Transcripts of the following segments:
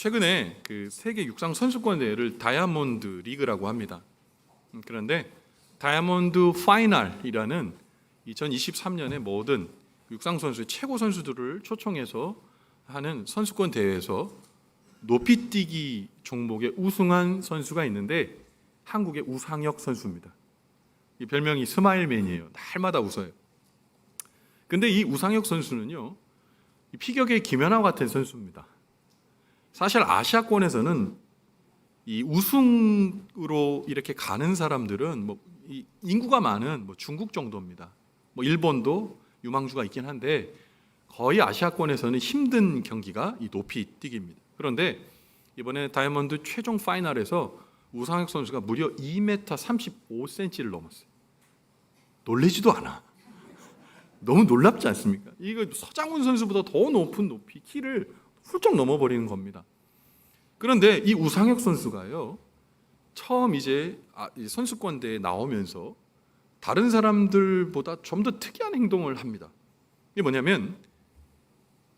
최근에 그 세계 육상 선수권 대회를 다이아몬드 리그라고 합니다. 그런데 다이아몬드 파이널이라는 2023년의 모든 육상 선수의 최고 선수들을 초청해서 하는 선수권 대회에서 높이뛰기 종목에 우승한 선수가 있는데 한국의 우상혁 선수입니다. 이 별명이 스마일맨이에요. 날마다 웃어요. 근데 이 우상혁 선수는요, 피겨계 김연아 같은 선수입니다. 사실 아시아권에서는 이 우승으로 이렇게 가는 사람들은 이 인구가 많은 중국 정도입니다. 일본도 유망주가 있긴 한데 거의 아시아권에서는 힘든 경기가 이 높이뛰기입니다. 그런데 이번에 다이아몬드 최종 파이널에서 우상혁 선수가 무려 2m 35cm를 넘었어요. 놀라지도 않아. 너무 놀랍지 않습니까? 이거 서장훈 선수보다 더 높은 높이 키를 훌쩍 넘어버리는 겁니다. 그런데 이 우상혁 선수가요, 처음 이제 선수권 대회에 나오면서 다른 사람들보다 좀 더 특이한 행동을 합니다. 이게 뭐냐면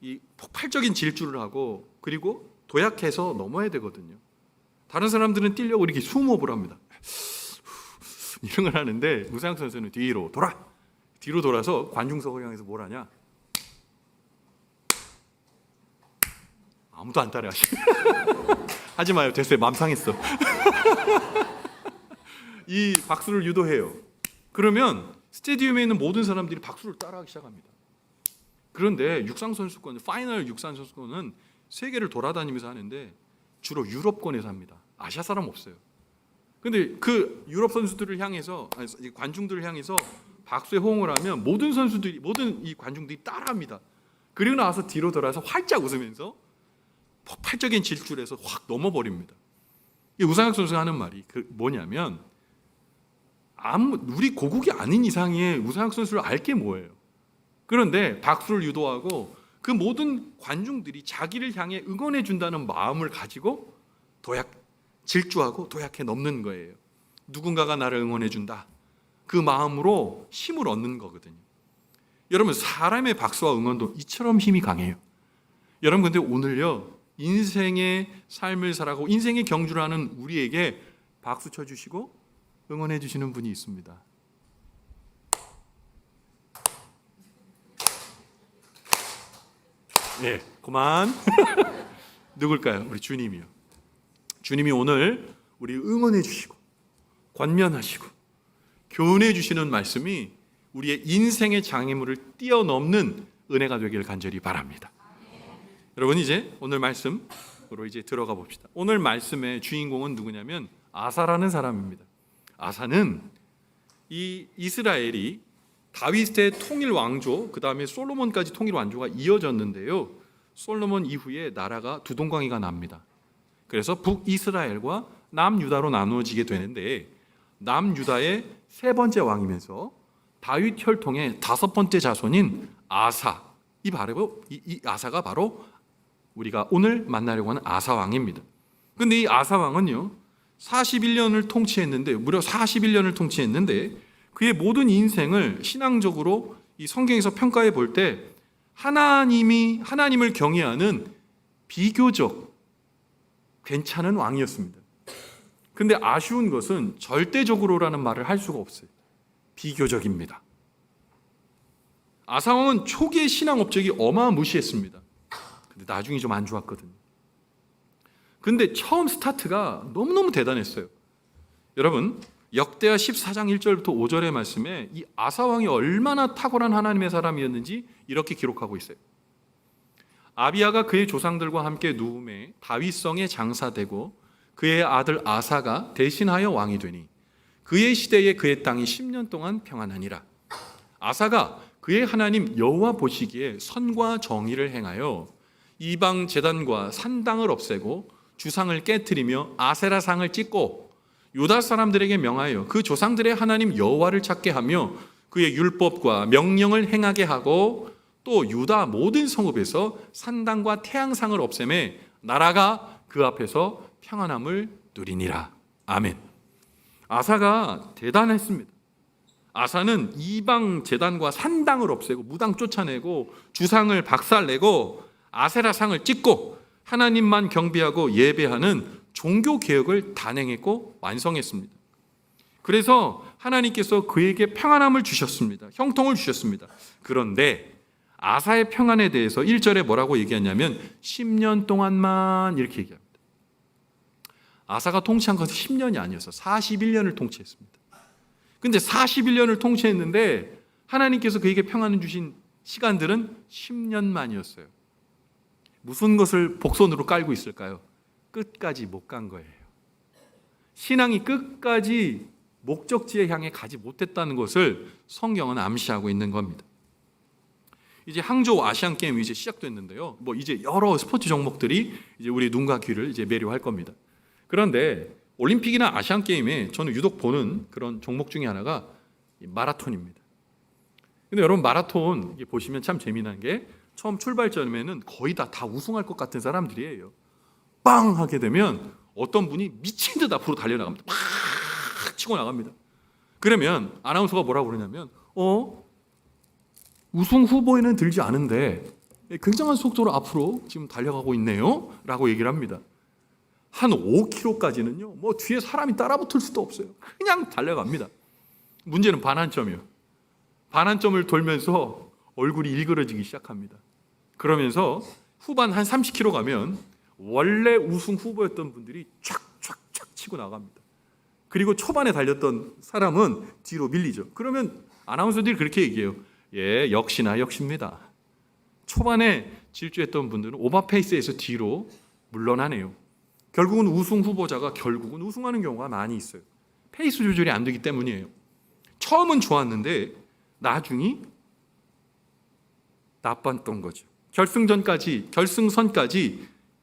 이 폭발적인 질주를 하고 그리고 도약해서 넘어야 되거든요. 다른 사람들은 뛰려고 이렇게 숨호흡을 합니다. 이런 걸 하는데 우상혁 선수는 뒤로 돌아서 관중석을 향해서 뭘 하냐? 아무도 안 따라하시. 하지 마요. 됐어요. 맘 상했어. 이 박수를 유도해요. 그러면 스테디움에 있는 모든 사람들이 박수를 따라하기 시작합니다. 그런데 육상선수권, 파이널 육상선수권은 세계를 돌아다니면서 하는데 주로 유럽권에서 합니다. 아시아 사람 없어요. 근데 그 유럽 선수들을 향해서, 관중들을 향해서 박수에 호응을 하면 모든 이 관중들이 따라합니다. 그리고 나서 뒤로 돌아서 활짝 웃으면서 폭발적인 질주를 해서 확 넘어버립니다. 우상혁 선수가 하는 말이 뭐냐면, 우리 고국이 아닌 이상의 우상혁 선수를 알 게 뭐예요? 그런데 박수를 유도하고 그 모든 관중들이 자기를 향해 응원해 준다는 마음을 가지고 질주하고 도약해 넘는 거예요. 누군가가 나를 응원해 준다. 그 마음으로 힘을 얻는 거거든요. 여러분, 사람의 박수와 응원도 이처럼 힘이 강해요. 여러분, 근데 오늘요, 인생의 삶을 살아가고 인생의 경주를 하는 우리에게 박수 쳐주시고 응원해 주시는 분이 있습니다. 네, 그만. 누굴까요? 우리 주님이요. 주님이 오늘 우리 응원해 주시고 권면하시고 교훈해 주시는 말씀이 우리의 인생의 장애물을 뛰어넘는 은혜가 되기를 간절히 바랍니다. 여러분, 이제 오늘 말씀으로 이제 들어가 봅시다. 오늘 말씀의 주인공은 누구냐면 아사라는 사람입니다. 아사는 이 이스라엘이 다윗의 통일 왕조, 그 다음에 솔로몬까지 통일 왕조가 이어졌는데요, 솔로몬 이후에 나라가 두 동강이가 납니다. 그래서 북이스라엘과 남유다로 나누어지게 되는데, 남유다의 세 번째 왕이면서 다윗 혈통의 다섯 번째 자손인 아사, 이 아사가 바로 우리가 오늘 만나려고 하는 아사 왕입니다. 그런데 이 아사 왕은요, 41년을 통치했는데, 무려 41년을 통치했는데 그의 모든 인생을 신앙적으로 이 성경에서 평가해 볼 때 하나님을 경외하는 비교적 괜찮은 왕이었습니다. 근데 아쉬운 것은 절대적으로라는 말을 할 수가 없어요. 비교적입니다. 아사 왕은 초기의 신앙 업적이 어마무시했습니다. 근데 나중에 좀 안 좋았거든요. 근데 처음 스타트가 너무너무 대단했어요. 여러분, 역대하 14장 1절부터 5절의 말씀에 이 아사 왕이 얼마나 탁월한 하나님의 사람이었는지 이렇게 기록하고 있어요. 아비야가 그의 조상들과 함께 누움에 다윗성에 장사되고 그의 아들 아사가 대신하여 왕이 되니 그의 시대에 그의 땅이 10년 동안 평안하니라. 아사가 그의 하나님 여호와 보시기에 선과 정의를 행하여 이방 제단과 산당을 없애고 주상을 깨트리며 아세라상을 찢고 유다 사람들에게 명하여 그 조상들의 하나님 여호와를 찾게 하며 그의 율법과 명령을 행하게 하고 또 유다 모든 성읍에서 산당과 태양상을 없애매 나라가 그 앞에서 평안함을 누리니라. 아멘. 아사가 대단했습니다. 아사는 이방 제단과 산당을 없애고 무당 쫓아내고 주상을 박살내고 아세라상을 찢고 하나님만 경배하고 예배하는 종교 개혁을 단행했고 완성했습니다. 그래서 하나님께서 그에게 평안함을 주셨습니다. 형통을 주셨습니다. 그런데 아사의 평안에 대해서 1절에 뭐라고 얘기하냐면 10년 동안만 이렇게 얘기합니다. 아사가 통치한 것은 10년이 아니어서 41년을 통치했습니다. 근데 41년을 통치했는데 하나님께서 그에게 평안을 주신 시간들은 10년만이었어요. 무슨 것을 복선으로 깔고 있을까요? 끝까지 못 간 거예요. 신앙이 끝까지 목적지에 향해 가지 못했다는 것을 성경은 암시하고 있는 겁니다. 이제 항저우 아시안 게임이 이제 시작됐는데요. 이제 여러 스포츠 종목들이 이제 우리 눈과 귀를 이제 매료할 겁니다. 그런데 올림픽이나 아시안 게임에 저는 유독 보는 그런 종목 중에 하나가 마라톤입니다. 근데 여러분 마라톤 보시면 참 재미난 게 처음 출발점에는 거의 다 우승할 것 같은 사람들이에요. 빵 하게 되면 어떤 분이 미친 듯 앞으로 달려나갑니다. 막 치고 나갑니다. 그러면 아나운서가 뭐라고 그러냐면 우승 후보에는 들지 않은데 굉장한 속도로 앞으로 지금 달려가고 있네요 라고 얘기를 합니다. 한 5km까지는요 뒤에 사람이 따라붙을 수도 없어요. 그냥 달려갑니다. 문제는 반환점이요. 반환점을 돌면서 얼굴이 일그러지기 시작합니다. 그러면서 후반 한 30km 가면 원래 우승 후보였던 분들이 촥촥촥 치고 나갑니다. 그리고 초반에 달렸던 사람은 뒤로 밀리죠. 그러면 아나운서들이 그렇게 얘기해요. 예, 역시나 역시입니다. 초반에 질주했던 분들은 오버페이스에서 뒤로 물러나네요. 결국은 우승 후보자가 결국은 우승하는 경우가 많이 있어요. 페이스 조절이 안 되기 때문이에요. 처음은 좋았는데 나중이 나빴던 거죠. 결승선까지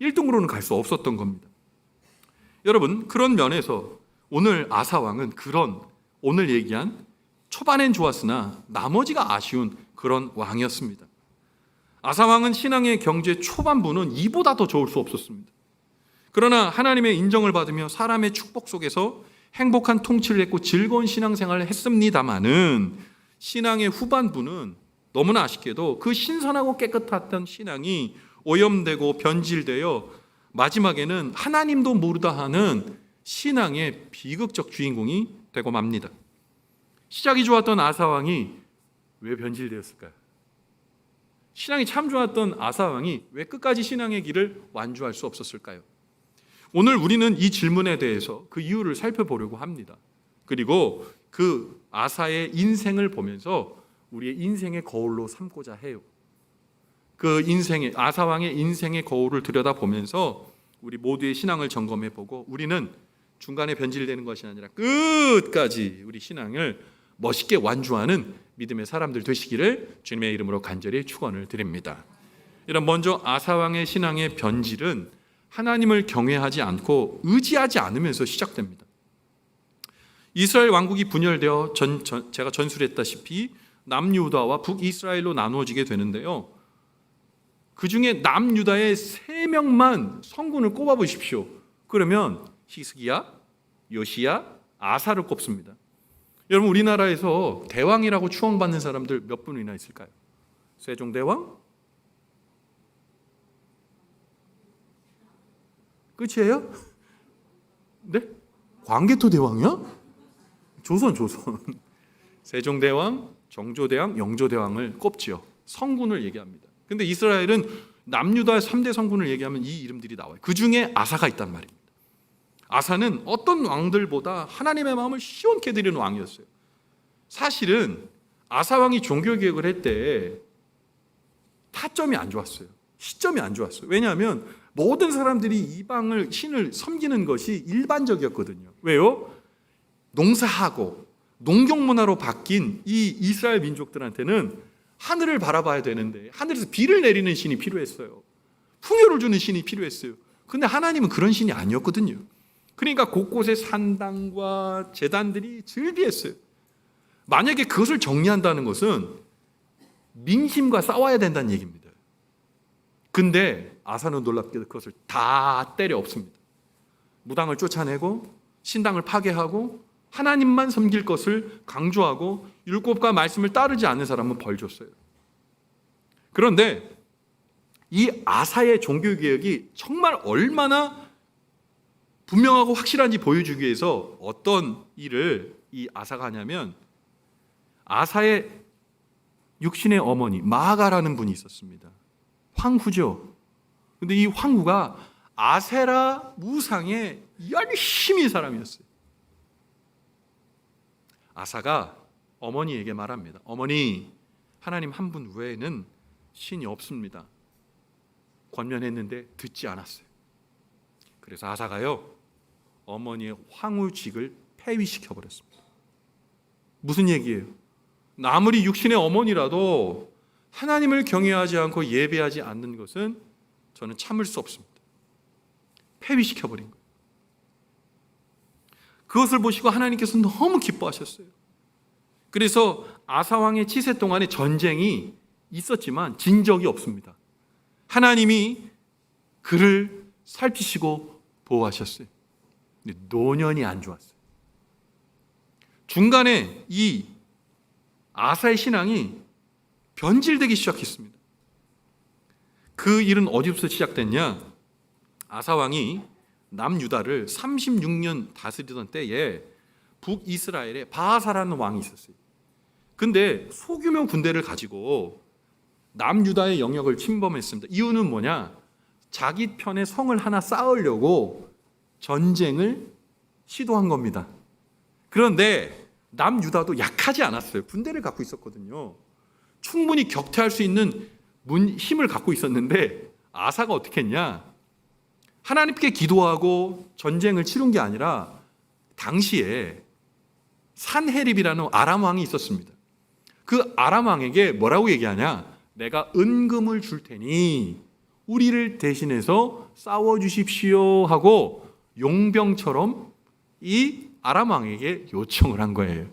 1등으로는 갈 수 없었던 겁니다. 여러분, 그런 면에서 오늘 아사왕은 오늘 얘기한 초반엔 좋았으나 나머지가 아쉬운 그런 왕이었습니다. 아사왕은 신앙의 경제 초반부는 이보다 더 좋을 수 없었습니다. 그러나 하나님의 인정을 받으며 사람의 축복 속에서 행복한 통치를 했고 즐거운 신앙생활을 했습니다마는 신앙의 후반부는 너무나 아쉽게도 그 신선하고 깨끗했던 신앙이 오염되고 변질되어 마지막에는 하나님도 모르다 하는 신앙의 비극적 주인공이 되고 맙니다. 시작이 좋았던 아사왕이 왜 변질되었을까요? 신앙이 참 좋았던 아사왕이 왜 끝까지 신앙의 길을 완주할 수 없었을까요? 오늘 우리는 이 질문에 대해서 그 이유를 살펴보려고 합니다. 그리고 그 아사의 인생을 보면서 우리의 인생의 거울로 삼고자 해요. 그 아사왕의 인생의 거울을 들여다보면서 우리 모두의 신앙을 점검해보고 우리는 중간에 변질되는 것이 아니라 끝까지 우리 신앙을 멋있게 완주하는 믿음의 사람들 되시기를 주님의 이름으로 간절히 축원을 드립니다. 이런 먼저 아사왕의 신앙의 변질은 하나님을 경외하지 않고 의지하지 않으면서 시작됩니다. 이스라엘 왕국이 분열되어 제가 전수를 했다시피 남유다와 북이스라엘로 나누어지게 되는데요. 그 중에 남유다의 3명만 성군을 꼽아보십시오. 그러면 히스기야, 요시야, 아사를 꼽습니다. 여러분 우리나라에서 대왕이라고 추앙받는 사람들 몇 분이나 있을까요? 세종대왕? 끝이에요? 네? 광개토 대왕이야? 조선. 세종대왕, 정조대왕, 영조대왕을 꼽지요. 성군을 얘기합니다. 근데 이스라엘은 남유다 3대 성군을 얘기하면 이 이름들이 나와요. 그 중에 아사가 있단 말입니다. 아사는 어떤 왕들보다 하나님의 마음을 시원케 드리는 왕이었어요. 사실은 아사 왕이 종교개혁을 할 때 타점이 안 좋았어요. 시점이 안 좋았어요. 왜냐하면 모든 사람들이 이방을 신을 섬기는 것이 일반적이었거든요. 왜요? 농사하고 농경문화로 바뀐 이 이스라엘 민족들한테는 하늘을 바라봐야 되는데 하늘에서 비를 내리는 신이 필요했어요. 풍요를 주는 신이 필요했어요. 근데 하나님은 그런 신이 아니었거든요. 그러니까 곳곳에 산당과 제단들이 즐비했어요. 만약에 그것을 정리한다는 것은 민심과 싸워야 된다는 얘기입니다. 근데 아사는 놀랍게도 그것을 다 때려 엎습니다. 무당을 쫓아내고 신당을 파괴하고 하나님만 섬길 것을 강조하고 율법과 말씀을 따르지 않는 사람은 벌 줬어요. 그런데 이 아사의 종교개혁이 정말 얼마나 분명하고 확실한지 보여주기 위해서 어떤 일을 이 아사가 하냐면, 아사의 육신의 어머니 마아가라는 분이 있었습니다. 황후죠. 근데 이 황후가 아세라 우상의 열심히 사람이었어요. 아사가 어머니에게 말합니다. 어머니, 하나님 한 분 외에는 신이 없습니다. 권면했는데 듣지 않았어요. 그래서 아사가요, 어머니의 황후직을 폐위시켜 버렸습니다. 무슨 얘기예요? 아무리 육신의 어머니라도 하나님을 경외하지 않고 예배하지 않는 것은 저는 참을 수 없습니다. 폐위시켜 버린 거예요. 그것을 보시고 하나님께서 너무 기뻐하셨어요. 그래서 아사 왕의 치세 동안에 전쟁이 있었지만 진 적이 없습니다. 하나님이 그를 살피시고 보호하셨어요. 근데 노년이 안 좋았어요. 중간에 이 아사의 신앙이 변질되기 시작했습니다. 그 일은 어디부터 시작됐냐? 아사 왕이 남유다를 36년 다스리던 때에 북이스라엘에 바하사라는 왕이 있었어요. 근데 소규모 군대를 가지고 남유다의 영역을 침범했습니다. 이유는 뭐냐? 자기 편의 성을 하나 쌓으려고 전쟁을 시도한 겁니다. 그런데 남유다도 약하지 않았어요. 군대를 갖고 있었거든요. 충분히 격퇴할 수 있는 힘을 갖고 있었는데 아사가 어떻게 했냐? 하나님께 기도하고 전쟁을 치른 게 아니라 당시에 산헤립이라는 아람 왕이 있었습니다. 그 아람 왕에게 뭐라고 얘기하냐? 내가 은금을 줄 테니 우리를 대신해서 싸워주십시오 하고 용병처럼 이 아람 왕에게 요청을 한 거예요.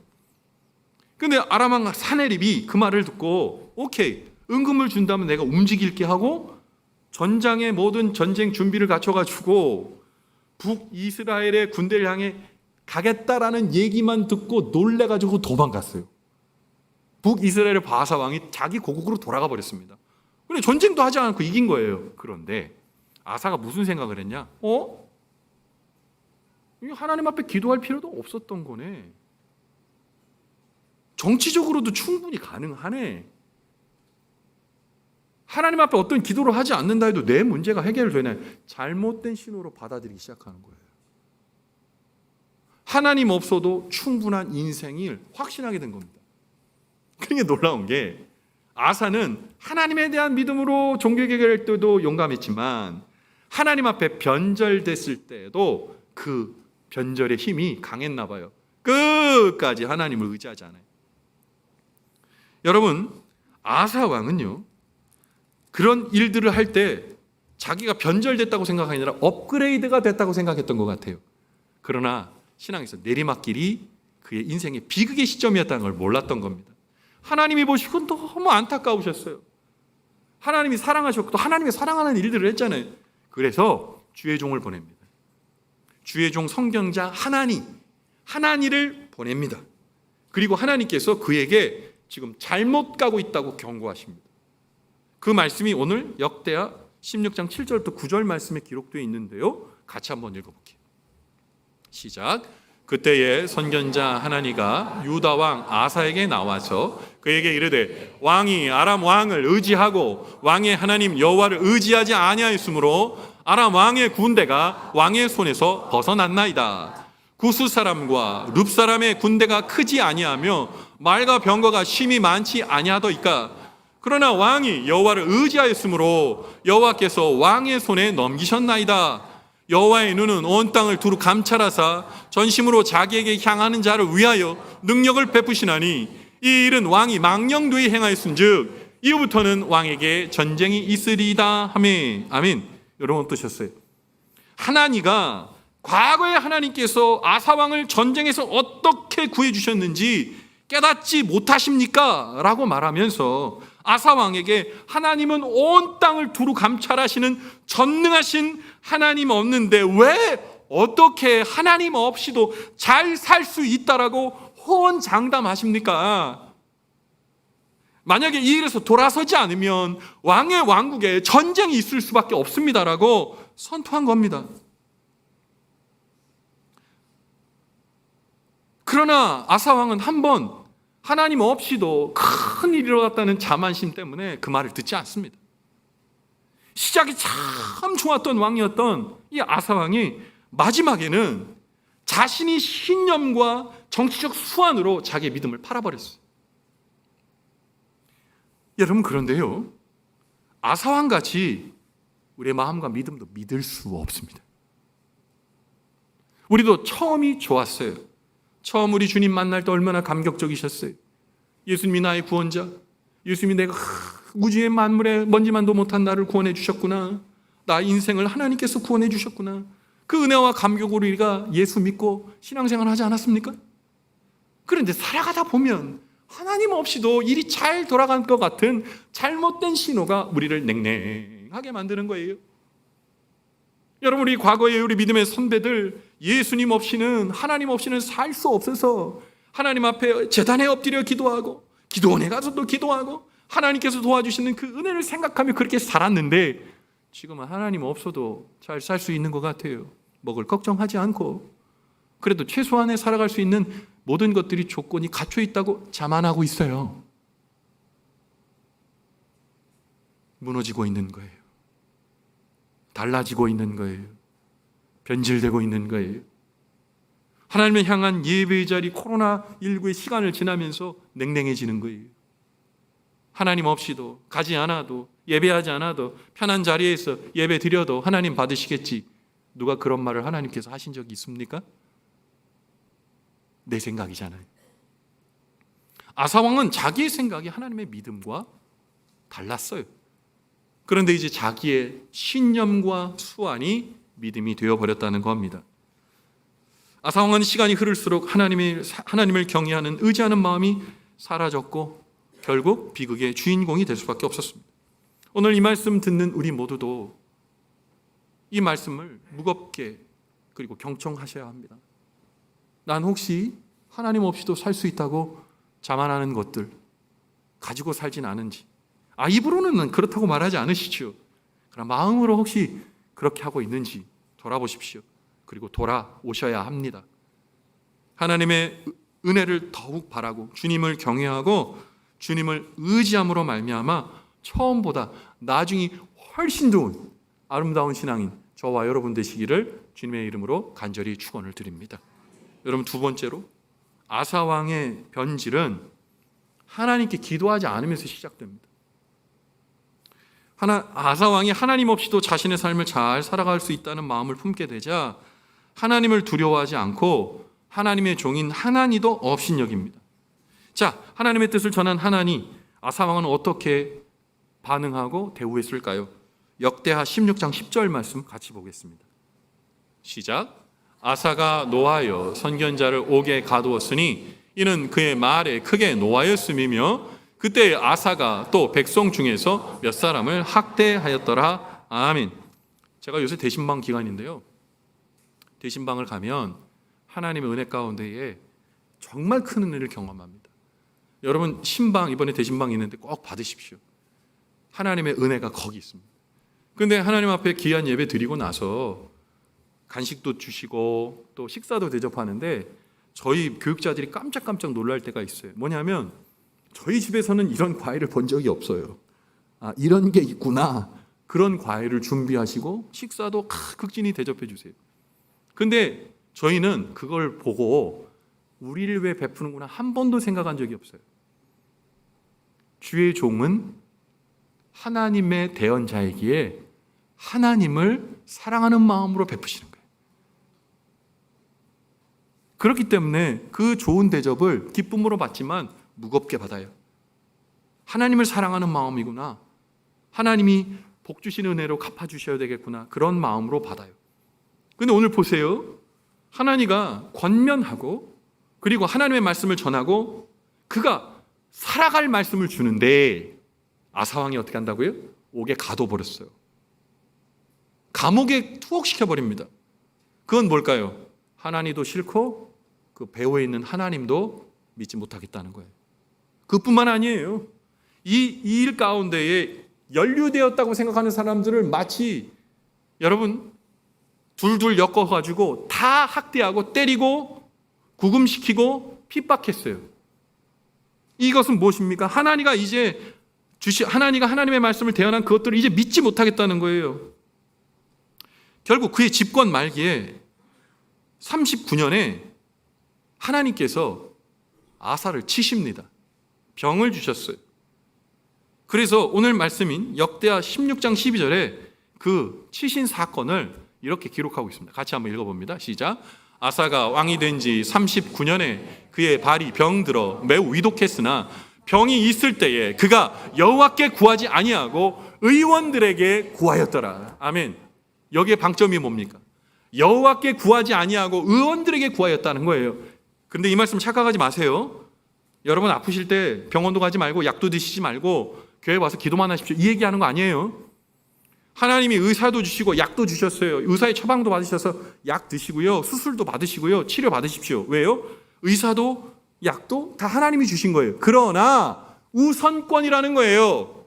근데 아람 왕 산헤립이 그 말을 듣고 오케이, 은금을 준다면 내가 움직일게 하고 전장의 모든 전쟁 준비를 갖춰가지고 북이스라엘의 군대를 향해 가겠다라는 얘기만 듣고 놀래가지고 도망갔어요. 북이스라엘의 바하사 왕이 자기 고국으로 돌아가 버렸습니다. 근데 전쟁도 하지 않고 이긴 거예요. 그런데 아사가 무슨 생각을 했냐? 하나님 앞에 기도할 필요도 없었던 거네. 정치적으로도 충분히 가능하네. 하나님 앞에 어떤 기도를 하지 않는다 해도 내 문제가 해결되네. 잘못된 신호로 받아들이기 시작하는 거예요. 하나님 없어도 충분한 인생을 확신하게 된 겁니다. 그게 놀라운 게 아사는 하나님에 대한 믿음으로 종교개혁할 때도 용감했지만 하나님 앞에 변절됐을 때도 그 변절의 힘이 강했나 봐요. 끝까지 하나님을 의지하지 않아요. 여러분, 아사 왕은요, 그런 일들을 할 때 자기가 변절됐다고 생각하기 아니라 업그레이드가 됐다고 생각했던 것 같아요. 그러나 신앙에서 내리막길이 그의 인생의 비극의 시점이었다는 걸 몰랐던 겁니다. 하나님이 보시고 너무 안타까우셨어요. 하나님이 사랑하셨고 또 하나님이 사랑하는 일들을 했잖아요. 그래서 주의 종을 보냅니다. 주의 종 성경자 하나니를 보냅니다. 그리고 하나님께서 그에게 지금 잘못 가고 있다고 경고하십니다. 그 말씀이 오늘 역대하 16장 7절부터 9절 말씀에 기록되어 있는데요. 같이 한번 읽어볼게요. 시작. 그때에 선견자 하나니가 유다 왕 아사에게 나와서 그에게 이르되 왕이 아람 왕을 의지하고 왕의 하나님 여호와를 의지하지 아니하였으므로 아람 왕의 군대가 왕의 손에서 벗어났나이다. 구스 사람과 룹 사람의 군대가 크지 아니하며 말과 병거가 심히 많지 아니하더이까. 그러나 왕이 여호와를 의지하였으므로 여호와께서 왕의 손에 넘기셨나이다. 여호와의 눈은 온 땅을 두루 감찰하사 전심으로 자기에게 향하는 자를 위하여 능력을 베푸시나니 이 일은 왕이 망령되이 행하였은즉 이후부터는 왕에게 전쟁이 있으리이다 하매. 아멘. 여러분 어떠셨어요? 하나니가 과거에 하나님께서 아사 왕을 전쟁에서 어떻게 구해 주셨는지 깨닫지 못하십니까? 라고 말하면서 아사 왕에게 하나님은 온 땅을 두루 감찰하시는 전능하신 하나님 없는데 왜 어떻게 하나님 없이도 잘 살 수 있다라고 호언장담하십니까? 만약에 이 일에서 돌아서지 않으면 왕의 왕국에 전쟁이 있을 수밖에 없습니다라고 선포한 겁니다. 그러나 아사 왕은 한번 하나님 없이도 큰 일이 일어났다는 자만심 때문에 그 말을 듣지 않습니다. 시작이 참 좋았던 왕이었던 이 아사 왕이 마지막에는 자신이 신념과 정치적 수완으로 자기의 믿음을 팔아버렸어요. 여러분, 그런데요, 아사 왕같이 우리의 마음과 믿음도 믿을 수 없습니다. 우리도 처음이 좋았어요. 처음 우리 주님 만날 때 얼마나 감격적이셨어요. 예수님이 나의 구원자, 예수님이 내가 우주의 만물에 먼지만도 못한 나를 구원해 주셨구나, 나의 인생을 하나님께서 구원해 주셨구나, 그 은혜와 감격으로 우리가 예수 믿고 신앙생활 하지 않았습니까? 그런데 살아가다 보면 하나님 없이도 일이 잘 돌아간 것 같은 잘못된 신호가 우리를 냉랭하게 만드는 거예요. 여러분, 우리 과거에 우리 믿음의 선배들, 예수님 없이는, 하나님 없이는 살 수 없어서 하나님 앞에 제단에 엎드려 기도하고 기도원에 가서 또 기도하고 하나님께서 도와주시는 그 은혜를 생각하며 그렇게 살았는데, 지금은 하나님 없어도 잘 살 수 있는 것 같아요. 먹을 걱정하지 않고, 그래도 최소한의 살아갈 수 있는 모든 것들이 조건이 갖춰 있다고 자만하고 있어요. 무너지고 있는 거예요. 달라지고 있는 거예요. 변질되고 있는 거예요. 하나님을 향한 예배의 자리, 코로나19의 시간을 지나면서 냉랭해지는 거예요. 하나님 없이도, 가지 않아도, 예배하지 않아도, 편한 자리에서 예배 드려도 하나님 받으시겠지. 누가 그런 말을 하나님께서 하신 적이 있습니까? 내 생각이잖아요. 아사 왕은 자기의 생각이 하나님의 믿음과 달랐어요. 그런데 이제 자기의 신념과 수완이 믿음이 되어버렸다는 겁니다. 아사 왕은 시간이 흐를수록 하나님을 경외하는, 의지하는 마음이 사라졌고 결국 비극의 주인공이 될 수밖에 없었습니다. 오늘 이 말씀 듣는 우리 모두도 이 말씀을 무겁게 그리고 경청하셔야 합니다. 난 혹시 하나님 없이도 살 수 있다고 자만하는 것들 가지고 살진 않은지, 입으로는 그렇다고 말하지 않으시죠. 그러나 마음으로 혹시 그렇게 하고 있는지 돌아보십시오. 그리고 돌아오셔야 합니다. 하나님의 은혜를 더욱 바라고 주님을 경외하고 주님을 의지함으로 말미암아 처음보다 나중이 훨씬 좋은 아름다운 신앙인 저와 여러분 되시기를 주님의 이름으로 간절히 축원을 드립니다. 여러분, 두 번째로 아사 왕의 변질은 하나님께 기도하지 않으면서 시작됩니다. 아사 왕이 하나님 없이도 자신의 삶을 잘 살아갈 수 있다는 마음을 품게 되자 하나님을 두려워하지 않고 하나님의 종인 하나니도 업신여깁니다. 자, 하나님의 뜻을 전한 하나니, 아사 왕은 어떻게 반응하고 대우했을까요? 역대하 16장 10절 말씀 같이 보겠습니다. 시작. 아사가 노하여 선견자를 옥에 가두었으니 이는 그의 말에 크게 노하였음이며 그때 아사가 또 백성 중에서 몇 사람을 학대하였더라. 아멘. 제가 요새 대신방 기간인데요, 대신방을 가면 하나님의 은혜 가운데에 정말 큰 은혜를 경험합니다. 여러분, 신방, 이번에 대신방 있는데 꼭 받으십시오. 하나님의 은혜가 거기 있습니다. 그런데 하나님 앞에 귀한 예배 드리고 나서 간식도 주시고 또 식사도 대접하는데 저희 교육자들이 깜짝깜짝 놀랄 때가 있어요. 뭐냐면 저희 집에서는 이런 과일을 본 적이 없어요. 이런 게 있구나. 그런 과일을 준비하시고 식사도 극진히 대접해 주세요. 근데 저희는 그걸 보고 우리를 왜 베푸는구나 한 번도 생각한 적이 없어요. 주의 종은 하나님의 대언자이기에 하나님을 사랑하는 마음으로 베푸시는 거예요. 그렇기 때문에 그 좋은 대접을 기쁨으로 받지만 무겁게 받아요. 하나님을 사랑하는 마음이구나, 하나님이 복 주시는 은혜로 갚아주셔야 되겠구나, 그런 마음으로 받아요. 근데 오늘 보세요. 하나님가 권면하고 그리고 하나님의 말씀을 전하고 그가 살아갈 말씀을 주는데 아사왕이 어떻게 한다고요? 옥에 가둬버렸어요. 감옥에 투옥시켜버립니다. 그건 뭘까요? 하나님도 싫고 그 배후에 있는 하나님도 믿지 못하겠다는 거예요. 그뿐만 아니에요. 이 일 가운데에 연루되었다고 생각하는 사람들을 마치 여러분 둘둘 엮어가지고 다 학대하고 때리고 구금시키고 핍박했어요. 이것은 무엇입니까? 하나님가 하나님의 말씀을 대언한 그것들을 이제 믿지 못하겠다는 거예요. 결국 그의 집권 말기에 39년에 하나님께서 아사를 치십니다. 병을 주셨어요. 그래서 오늘 말씀인 역대하 16장 12절에 그 치신 사건을 이렇게 기록하고 있습니다. 같이 한번 읽어봅니다. 시작. 아사가 왕이 된 지 39년에 그의 발이 병들어 매우 위독했으나 병이 있을 때에 그가 여호와께 구하지 아니하고 의원들에게 구하였더라. 아멘. 여기에 방점이 뭡니까? 여호와께 구하지 아니하고 의원들에게 구하였다는 거예요. 근데 이 말씀 착각하지 마세요. 여러분 아프실 때 병원도 가지 말고 약도 드시지 말고 교회 와서 기도만 하십시오. 이 얘기하는 거 아니에요. 하나님이 의사도 주시고 약도 주셨어요. 의사의 처방도 받으셔서 약 드시고요. 수술도 받으시고요. 치료 받으십시오. 왜요? 의사도 약도 다 하나님이 주신 거예요. 그러나 우선권이라는 거예요.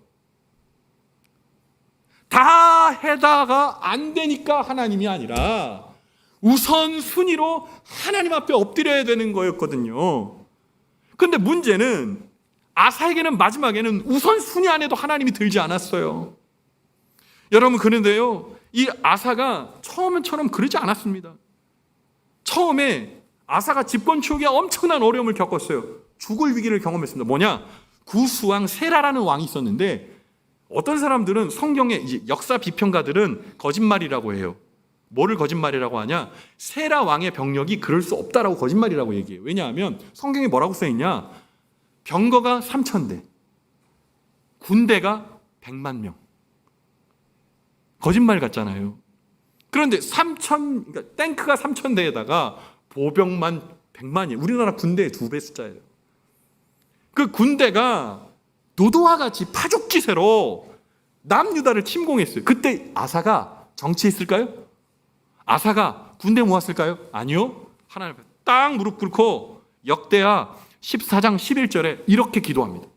다 해다가 안 되니까 하나님이 아니라 우선순위로 하나님 앞에 엎드려야 되는 거였거든요. 그런데 문제는 아사에게는 마지막에는 우선순위 안에도 하나님이 들지 않았어요. 여러분 그런데요, 이 아사가 처음처럼 그러지 않았습니다. 처음에 아사가 집권 초기에 엄청난 어려움을 겪었어요. 죽을 위기를 경험했습니다. 뭐냐? 구스왕 세라라는 왕이 있었는데 어떤 사람들은 성경의 이제 역사 비평가들은 거짓말이라고 해요. 뭐를 거짓말이라고 하냐? 세라 왕의 병력이 그럴 수 없다라고 거짓말이라고 얘기해요. 왜냐하면 성경에 뭐라고 써있냐? 병거가 3,000대, 군대가 100만 명. 거짓말 같잖아요. 그런데 그러니까 탱크가 3,000대에다가 보병만 100만이에요. 우리나라 군대의 2배 숫자예요. 그 군대가 노도와 같이 파죽지세로 남유다를 침공했어요. 그때 아사가 정치했을까요? 아사가 군대 모았을까요? 아니요. 하나님 앞에 딱 무릎 꿇고 역대하 14장 11절에 이렇게 기도합니다.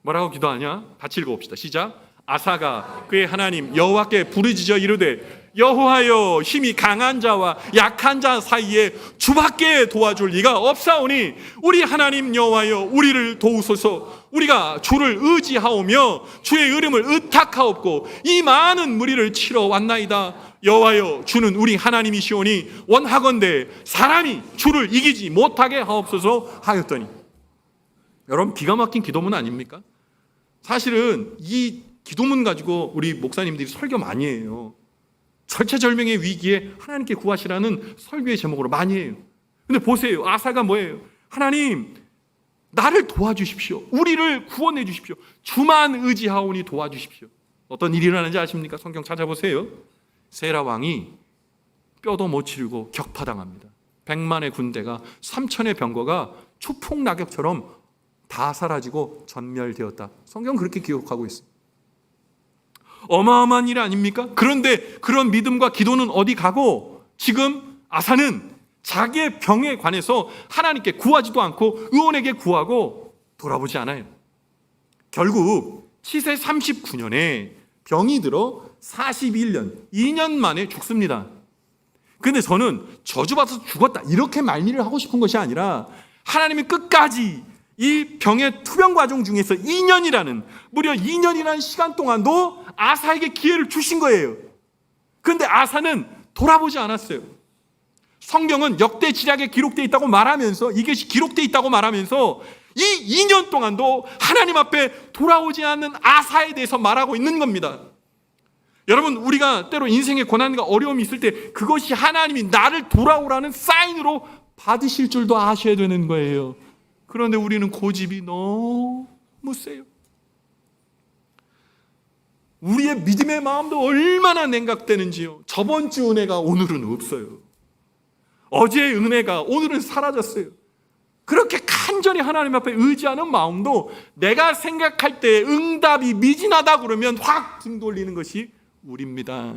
뭐라고 기도하냐? 같이 읽어봅시다. 시작. 아사가 그의 하나님 여호와께 부르짖어 이르되 여호와여, 힘이 강한 자와 약한 자 사이에 주밖에 도와줄 리가 없사오니 우리 하나님 여호와여, 우리를 도우소서. 우리가 주를 의지하오며 주의 이름을 의탁하옵고 이 많은 무리를 치러 왔나이다. 여호와여, 주는 우리 하나님이시오니 원하건대 사람이 주를 이기지 못하게 하옵소서 하였더니. 여러분 기가 막힌 기도문 아닙니까? 사실은 이 기도문 가지고 우리 목사님들이 설교 많이 해요. 절체절명의 위기에 하나님께 구하시라는 설교의 제목으로 많이 해요. 근데 보세요, 아사가 뭐예요? 하나님 나를 도와주십시오. 우리를 구원해 주십시오. 주만 의지하오니 도와주십시오. 어떤 일이 일어나는지 아십니까? 성경 찾아보세요. 세라 왕이 뼈도 못 치르고 격파당합니다. 100만의 군대가 3,000의 병거가 초풍낙엽처럼 다 사라지고 전멸되었다. 성경 그렇게 기록하고 있습니다. 어마어마한 일 아닙니까? 그런데 그런 믿음과 기도는 어디 가고 지금 아사는 자기의 병에 관해서 하나님께 구하지도 않고 의원에게 구하고 돌아보지 않아요. 결국 치세 39년에 병이 들어 41년, 2년 만에 죽습니다. 근데 저는 저주받아서 죽었다 이렇게 말미를 하고 싶은 것이 아니라 하나님이 끝까지 이 병의 투병 과정 중에서 2년이라는, 무려 2년이라는 시간 동안도 아사에게 기회를 주신 거예요. 그런데 아사는 돌아보지 않았어요. 성경은 역대 지략에 기록되어 있다고 말하면서, 이것이 기록되어 있다고 말하면서 이 2년 동안도 하나님 앞에 돌아오지 않는 아사에 대해서 말하고 있는 겁니다. 여러분, 우리가 때로 인생의 고난과 어려움이 있을 때 그것이 하나님이 나를 돌아오라는 사인으로 받으실 줄도 아셔야 되는 거예요. 그런데 우리는 고집이 너무 세요. 우리의 믿음의 마음도 얼마나 냉각되는지요. 저번 주 은혜가 오늘은 없어요. 어제의 은혜가 오늘은 사라졌어요. 그렇게 간절히 하나님 앞에 의지하는 마음도 내가 생각할 때 응답이 미진하다 그러면 확 등 돌리는 것이 우리입니다.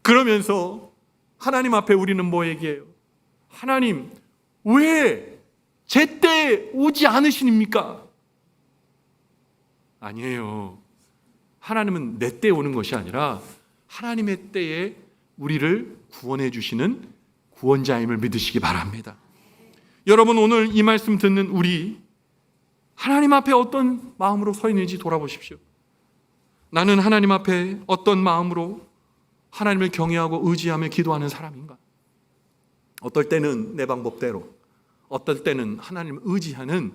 그러면서 하나님 앞에 우리는 뭐 얘기해요? 하나님 왜 제때 오지 않으십니까? 아니에요. 하나님은 내 때에 오는 것이 아니라 하나님의 때에 우리를 구원해 주시는 구원자임을 믿으시기 바랍니다. 여러분, 오늘 이 말씀 듣는 우리 하나님 앞에 어떤 마음으로 서 있는지 돌아보십시오. 나는 하나님 앞에 어떤 마음으로 하나님을 경외하고 의지하며 기도하는 사람인가? 어떨 때는 내 방법대로, 어떨 때는 하나님을 의지하는,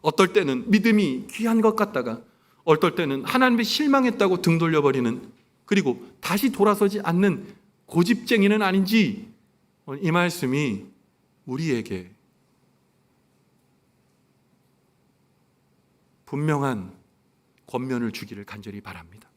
어떨 때는 믿음이 귀한 것 같다가 어떨 때는 하나님에 실망했다고 등 돌려버리는, 그리고 다시 돌아서지 않는 고집쟁이는 아닌지, 이 말씀이 우리에게 분명한 권면을 주기를 간절히 바랍니다.